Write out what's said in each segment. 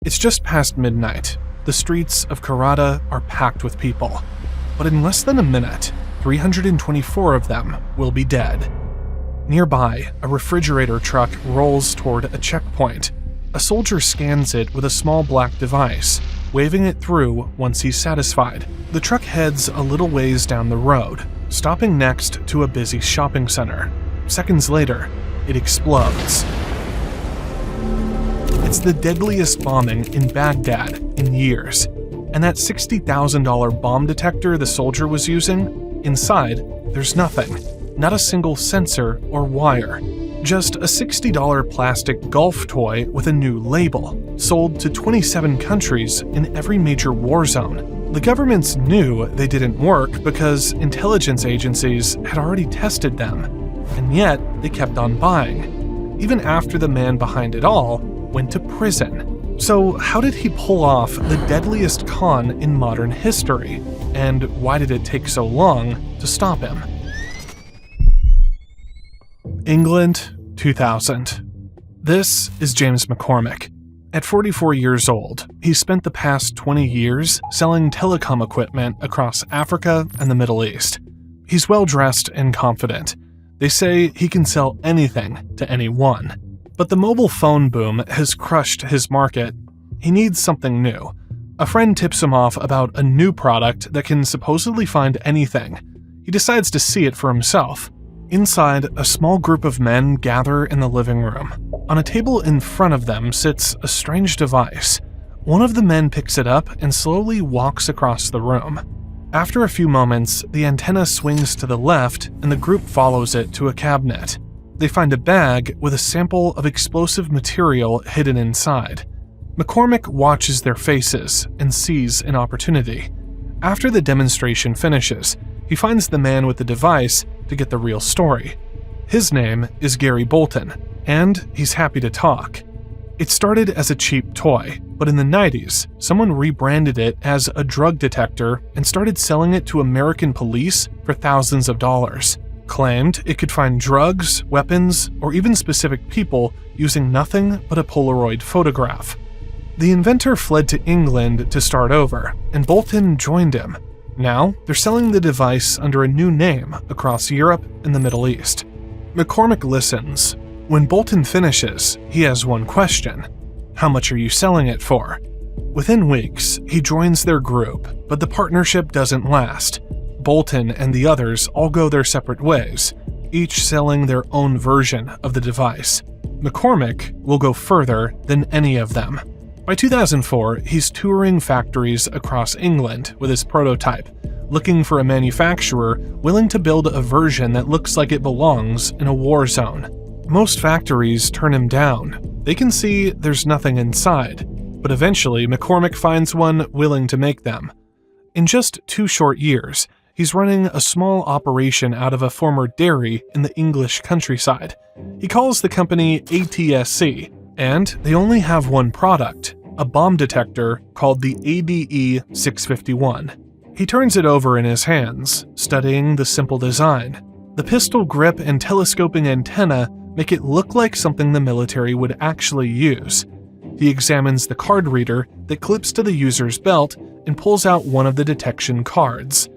It's just past midnight. The streets of Karada are packed with people. But in less than a minute, 324 of them will be dead. Nearby, a refrigerator truck rolls toward a checkpoint. A soldier scans it with a small black device, waving it through once he's satisfied. The truck heads a little ways down the road, stopping next to a busy shopping center. Seconds later, it explodes. It's the deadliest bombing in Baghdad in years, and that $60,000 bomb detector the soldier was using, inside, there's nothing. Not a single sensor or wire. Just a $60 plastic golf toy with a new label, sold to 27 countries in every major war zone. The governments knew they didn't work because intelligence agencies had already tested them, and yet they kept on buying, even after the man behind it all went to prison. So how did he pull off the deadliest con in modern history, and why did it take so long to stop him? England, 2000. This is James McCormick. At 44 years old, he spent the past 20 years selling telecom equipment across Africa and the Middle East. He's well-dressed and confident. They say he can sell anything to anyone. But the mobile phone boom has crushed his market. He needs something new. A friend tips him off about a new product that can supposedly find anything. He decides to see it for himself. Inside, a small group of men gather in the living room. On a table in front of them sits a strange device. One of the men picks it up and slowly walks across the room. After a few moments, the antenna swings to the left and the group follows it to a cabinet. They find a bag with a sample of explosive material hidden inside. McCormick watches their faces and sees an opportunity. After the demonstration finishes, he finds the man with the device to get the real story. His name is Gary Bolton, and he's happy to talk. It started as a cheap toy, but in the 90s, someone rebranded it as a drug detector and started selling it to American police for thousands of dollars. Claimed it could find drugs, weapons, or even specific people using nothing but a Polaroid photograph. The inventor fled to England to start over, and Bolton joined him. Now, they're selling the device under a new name across Europe and the Middle East. McCormick listens. When Bolton finishes, he has one question. How much are you selling it for? Within weeks, he joins their group, but the partnership doesn't last. Bolton and the others all go their separate ways, each selling their own version of the device. McCormick will go further than any of them. By 2004, he's touring factories across England with his prototype, looking for a manufacturer willing to build a version that looks like it belongs in a war zone. Most factories turn him down. They can see there's nothing inside, but eventually McCormick finds one willing to make them. In just 2 short years, he's running a small operation out of a former dairy in the English countryside. He calls the company ATSC, and they only have one product, a bomb detector called the ADE-651. He turns it over in his hands, studying the simple design. The pistol grip and telescoping antenna make it look like something the military would actually use. He examines the card reader that clips to the user's belt and pulls out one of the detection cards.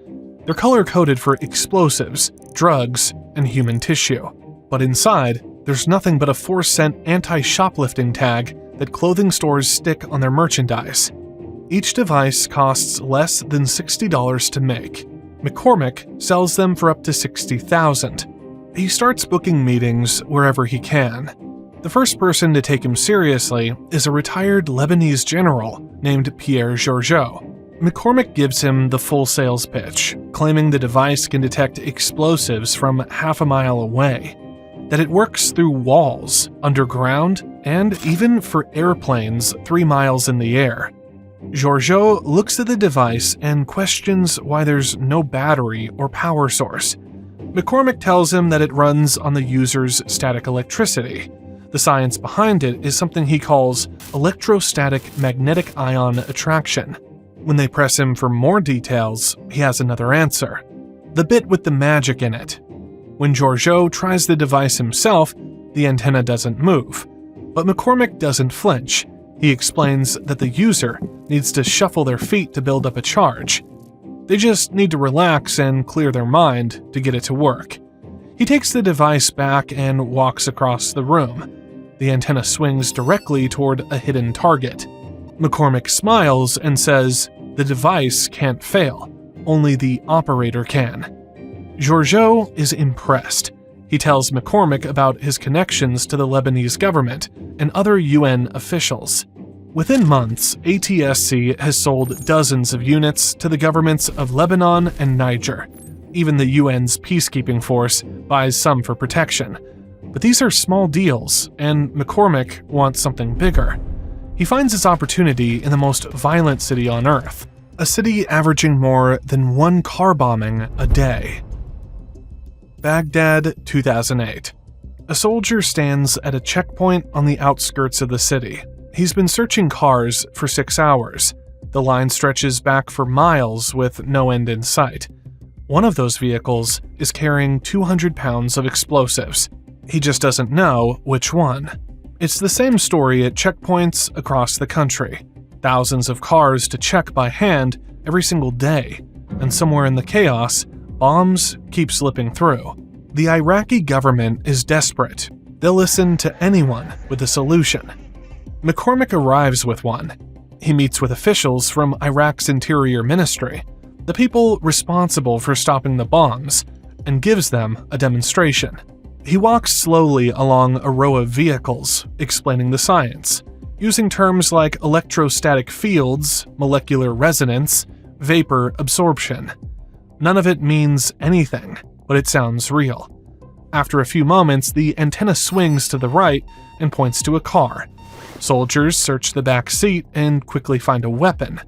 They're color-coded for explosives, drugs, and human tissue. But inside, there's nothing but a 4-cent anti-shoplifting tag that clothing stores stick on their merchandise. Each device costs less than $60 to make. McCormick sells them for up to $60,000. He starts booking meetings wherever he can. The first person to take him seriously is a retired Lebanese general named Pierre Georgiou. McCormick gives him the full sales pitch, claiming the device can detect explosives from half a mile away, that it works through walls, underground, and even for airplanes 3 miles in the air. Georgiou looks at the device and questions why there's no battery or power source. McCormick tells him that it runs on the user's static electricity. The science behind it is something he calls electrostatic magnetic ion attraction. When they press him for more details, he has another answer. The bit with the magic in it. When Georgiou tries the device himself, the antenna doesn't move. But McCormick doesn't flinch. He explains that the user needs to shuffle their feet to build up a charge. They just need to relax and clear their mind to get it to work. He takes the device back and walks across the room. The antenna swings directly toward a hidden target. McCormick smiles and says, "The device can't fail. Only the operator can." Georgiou is impressed. He tells McCormick about his connections to the Lebanese government and other UN officials. Within months, ATSC has sold dozens of units to the governments of Lebanon and Niger. Even the UN's peacekeeping force buys some for protection. But these are small deals, and McCormick wants something bigger. He finds his opportunity in the most violent city on Earth, a city averaging more than one car bombing a day. Baghdad, 2008. A soldier stands at a checkpoint on the outskirts of the city. He's been searching cars for 6 hours. The line stretches back for miles with no end in sight. One of those vehicles is carrying 200 pounds of explosives. He just doesn't know which one. It's the same story at checkpoints across the country. Thousands of cars to check by hand every single day. And somewhere in the chaos, bombs keep slipping through. The Iraqi government is desperate. They'll listen to anyone with a solution. McCormick arrives with one. He meets with officials from Iraq's Interior Ministry, the people responsible for stopping the bombs, and gives them a demonstration. He walks slowly along a row of vehicles, explaining the science, using terms like electrostatic fields, molecular resonance, vapor absorption. None of it means anything, but it sounds real. After a few moments, the antenna swings to the right and points to a car. Soldiers search the back seat and quickly find a weapon.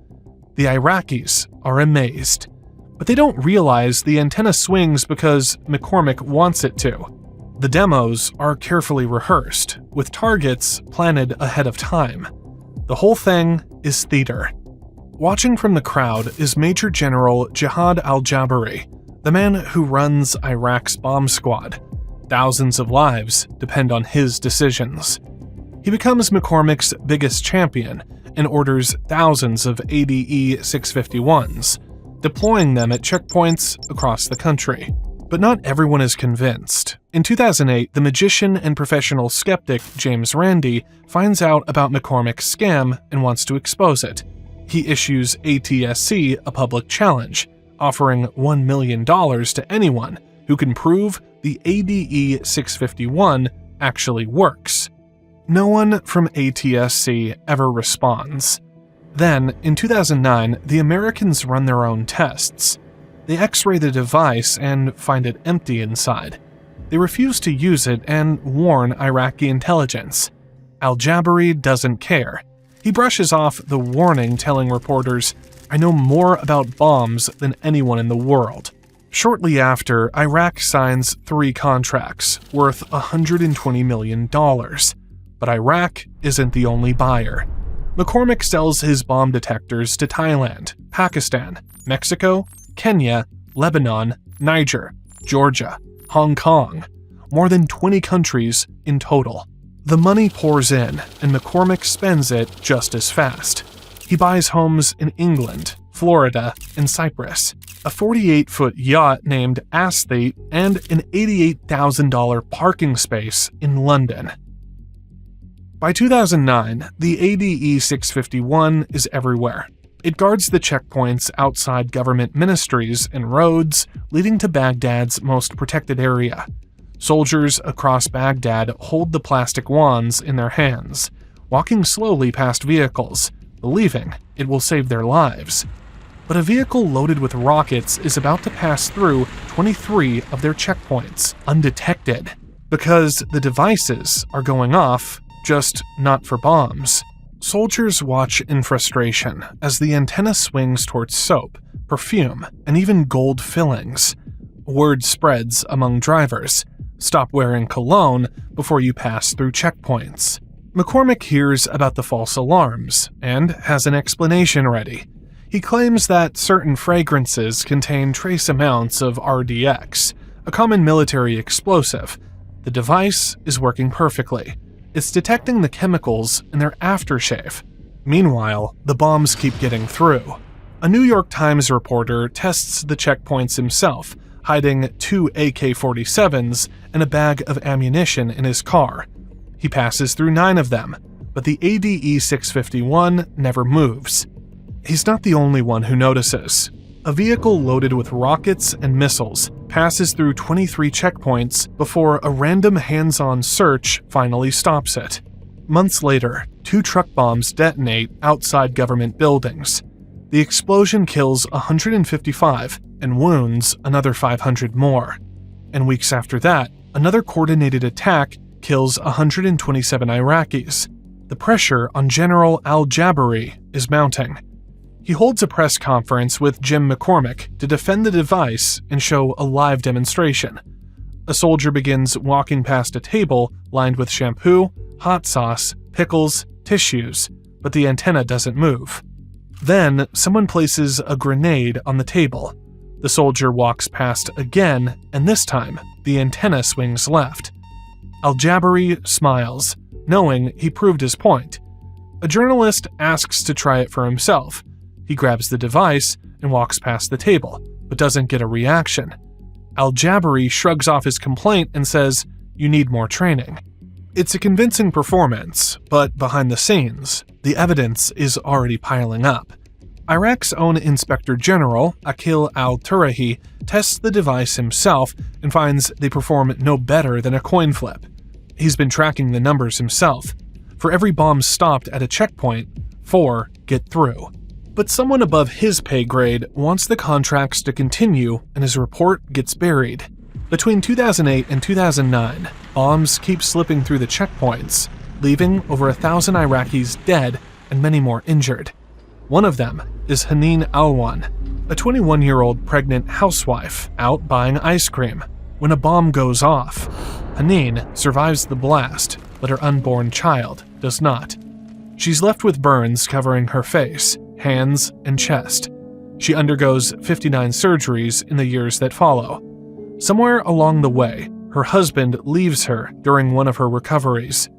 The Iraqis are amazed, but they don't realize the antenna swings because McCormick wants it to. The demos are carefully rehearsed, with targets planted ahead of time. The whole thing is theater. Watching from the crowd is Major General Jihad al-Jabari, the man who runs Iraq's bomb squad. Thousands of lives depend on his decisions. He becomes McCormick's biggest champion and orders thousands of ADE 651s, deploying them at checkpoints across the country. But not everyone is convinced. In 2008, the magician and professional skeptic James Randi finds out about McCormick's scam and wants to expose it. He issues ATSC a public challenge, offering $1 million to anyone who can prove the ADE 651 actually works. No one from ATSC ever responds. Then, in 2009, the Americans run their own tests. They X-ray the device and find it empty inside. They refuse to use it and warn Iraqi intelligence. Al-Jabari doesn't care. He brushes off the warning, telling reporters, "I know more about bombs than anyone in the world." Shortly after, Iraq signs 3 contracts worth $120 million. But Iraq isn't the only buyer. McCormick sells his bomb detectors to Thailand, Pakistan, Mexico, Kenya, Lebanon, Niger, Georgia, Hong Kong, more than 20 countries in total. The money pours in, and McCormick spends it just as fast. He buys homes in England, Florida, and Cyprus, a 48-foot yacht named Asthete, and an $88,000 parking space in London. By 2009, the ADE 651 is everywhere. It guards the checkpoints outside government ministries and roads leading to Baghdad's most protected area. Soldiers across Baghdad hold the plastic wands in their hands, walking slowly past vehicles, believing it will save their lives. But a vehicle loaded with rockets is about to pass through 23 of their checkpoints, undetected, because the devices are going off, just not for bombs. Soldiers watch in frustration as the antenna swings towards soap, perfume, and even gold fillings. Word spreads among drivers. Stop wearing cologne before you pass through checkpoints. McCormick hears about the false alarms and has an explanation ready. He claims that certain fragrances contain trace amounts of RDX, a common military explosive. The device is working perfectly. It's detecting the chemicals in their aftershave. Meanwhile, the bombs keep getting through. A New York Times reporter tests the checkpoints himself, hiding 2 AK-47s and a bag of ammunition in his car. He passes through 9 of them, but the ADE-651 never moves. He's not the only one who notices. A vehicle loaded with rockets and missiles passes through 23 checkpoints before a random hands-on search finally stops it. Months later, 2 truck bombs detonate outside government buildings. The explosion kills 155 and wounds another 500 more. And weeks after that, another coordinated attack kills 127 Iraqis. The pressure on General al-Jabari is mounting. He holds a press conference with Jim McCormick to defend the device and show a live demonstration. A soldier begins walking past a table lined with shampoo, hot sauce, pickles, tissues, but the antenna doesn't move. Then, someone places a grenade on the table. The soldier walks past again, and this time, the antenna swings left. Al-Jabari smiles, knowing he proved his point. A journalist asks to try it for himself. He grabs the device and walks past the table, but doesn't get a reaction. Al-Jabari shrugs off his complaint and says, "You need more training." It's a convincing performance, but behind the scenes, the evidence is already piling up. Iraq's own Inspector General, Aqil al-Turahi, tests the device himself and finds they perform no better than a coin flip. He's been tracking the numbers himself. For every bomb stopped at a checkpoint, 4 get through. But someone above his pay grade wants the contracts to continue, and his report gets buried. Between 2008 and 2009, bombs keep slipping through the checkpoints, leaving over 1,000 Iraqis dead and many more injured. One of them is Haneen Alwan, a 21-year-old pregnant housewife out buying ice cream when a bomb goes off. Haneen survives the blast, but her unborn child does not. She's left with burns covering her face, hands, and chest. She undergoes 59 surgeries in the years that follow. Somewhere along the way, her husband leaves her during one of her recoveries.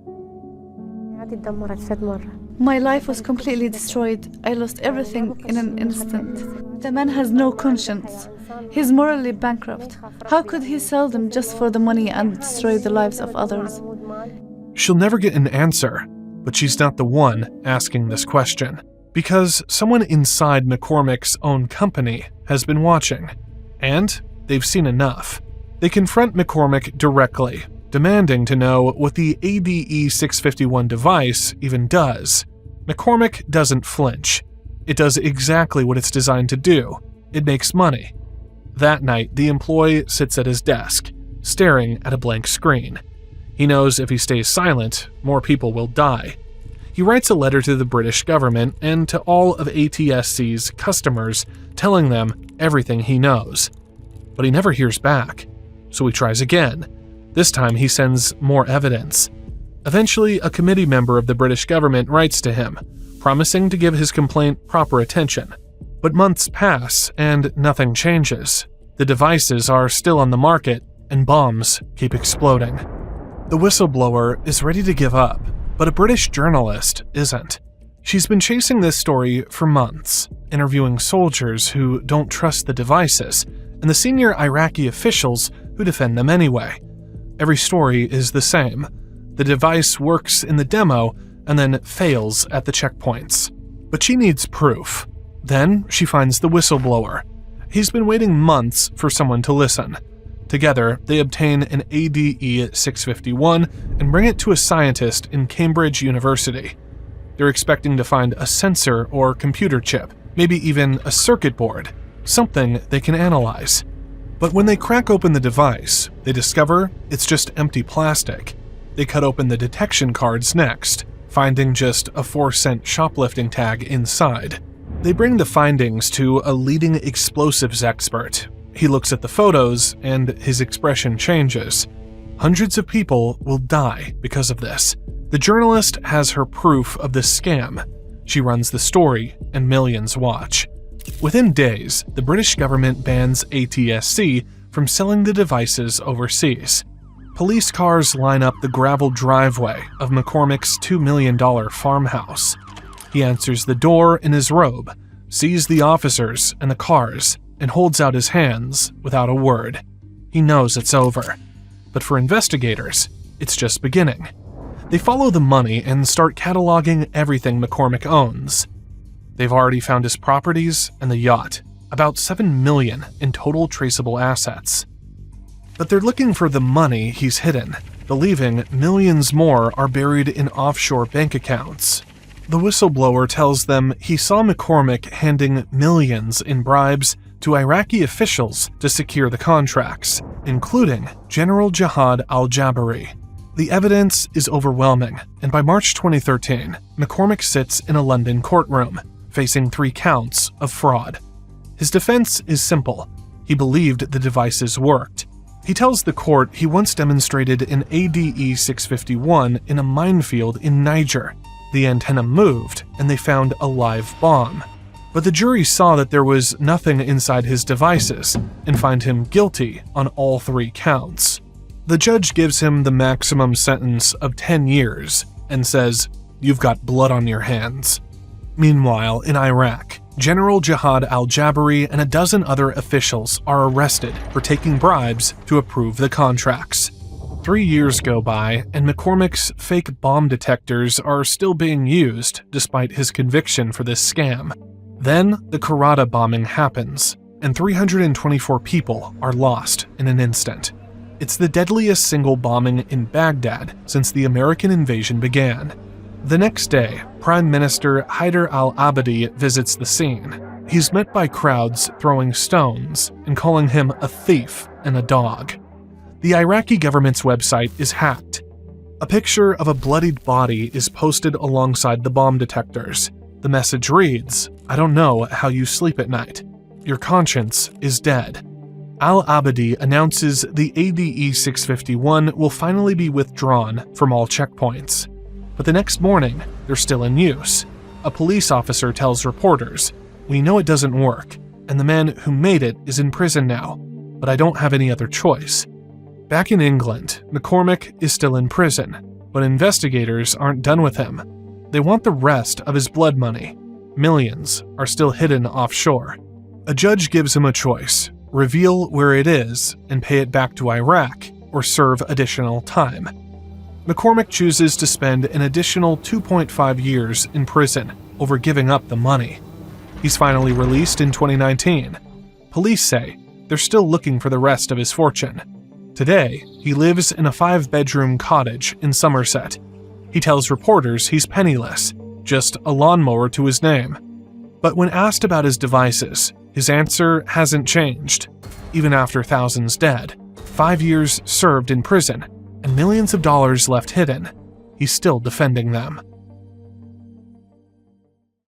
My life was completely destroyed. I lost everything in an instant. The man has no conscience. He's morally bankrupt. How could he sell them just for the money and destroy the lives of others? She'll never get an answer, but she's not the one asking this question, because someone inside McCormick's own company has been watching, and they've seen enough. They confront McCormick directly, demanding to know what the ADE-651 device even does. McCormick doesn't flinch. It does exactly what it's designed to do. It makes money. That night, the employee sits at his desk, staring at a blank screen. He knows if he stays silent, more people will die. He writes a letter to the British government and to all of ATSC's customers, telling them everything he knows. But he never hears back, so he tries again. This time he sends more evidence. Eventually, a committee member of the British government writes to him, promising to give his complaint proper attention. But months pass and nothing changes. The devices are still on the market, and bombs keep exploding. The whistleblower is ready to give up, but a British journalist isn't. She's been chasing this story for months, interviewing soldiers who don't trust the devices, and the senior Iraqi officials who defend them anyway. Every story is the same. The device works in the demo and then fails at the checkpoints. But she needs proof. Then she finds the whistleblower. He's been waiting months for someone to listen. Together, they obtain an ADE-651 and bring it to a scientist in Cambridge University. They're expecting to find a sensor or computer chip, maybe even a circuit board, something they can analyze. But when they crack open the device, they discover it's just empty plastic. They cut open the detection cards next, finding just a 4-cent shoplifting tag inside. They bring the findings to a leading explosives expert. He looks at the photos, and his expression changes. Hundreds of people will die because of this. The journalist has her proof of this scam. She runs the story, and millions watch. Within days, the British government bans ATSC from selling the devices overseas. Police cars line up the gravel driveway of McCormick's $2 million farmhouse. He answers the door in his robe, sees the officers and the cars, and holds out his hands without a word. He knows it's over. But for investigators, it's just beginning. They follow the money and start cataloging everything McCormick owns. They've already found his properties and the yacht, about $7 million in total traceable assets. But they're looking for the money he's hidden, believing millions more are buried in offshore bank accounts. The whistleblower tells them he saw McCormick handing millions in bribes to Iraqi officials to secure the contracts, including General Jihad al-Jabari. The evidence is overwhelming, and by March 2013, McCormick sits in a London courtroom, facing 3 counts of fraud. His defense is simple. He believed the devices worked. He tells the court he once demonstrated an ADE 651 in a minefield in Niger. The antenna moved, and they found a live bomb. But the jury saw that there was nothing inside his devices and find him guilty on all 3 counts. The judge gives him the maximum sentence of 10 years and says, "You've got blood on your hands." Meanwhile, in Iraq, General Jihad al-Jabari and a dozen other officials are arrested for taking bribes to approve the contracts. 3 years go by, and McCormick's fake bomb detectors are still being used despite his conviction for this scam. Then, the Karada bombing happens, and 324 people are lost in an instant. It's the deadliest single bombing in Baghdad since the American invasion began. The next day, Prime Minister Haider al-Abadi visits the scene. He's met by crowds throwing stones and calling him a thief and a dog. The Iraqi government's website is hacked. A picture of a bloodied body is posted alongside the bomb detectors. The message reads, "I don't know how you sleep at night. Your conscience is dead." Al-Abadi announces the ADE 651 will finally be withdrawn from all checkpoints. But the next morning, they're still in use. A police officer tells reporters, "We know it doesn't work, and the man who made it is in prison now, but I don't have any other choice." Back in England, McCormick is still in prison, but investigators aren't done with him. They want the rest of his blood money. Millions are still hidden offshore. A judge gives him a choice: reveal where it is and pay it back to Iraq, or serve additional time. McCormick chooses to spend an additional 2.5 years in prison over giving up the money. He's finally released in 2019. Police say they're still looking for the rest of his fortune. Today, he lives in a 5-bedroom cottage in Somerset. He tells reporters he's penniless, just a lawnmower to his name. But when asked about his devices, his answer hasn't changed. Even after thousands dead, 5 years served in prison, and millions of dollars left hidden, he's still defending them.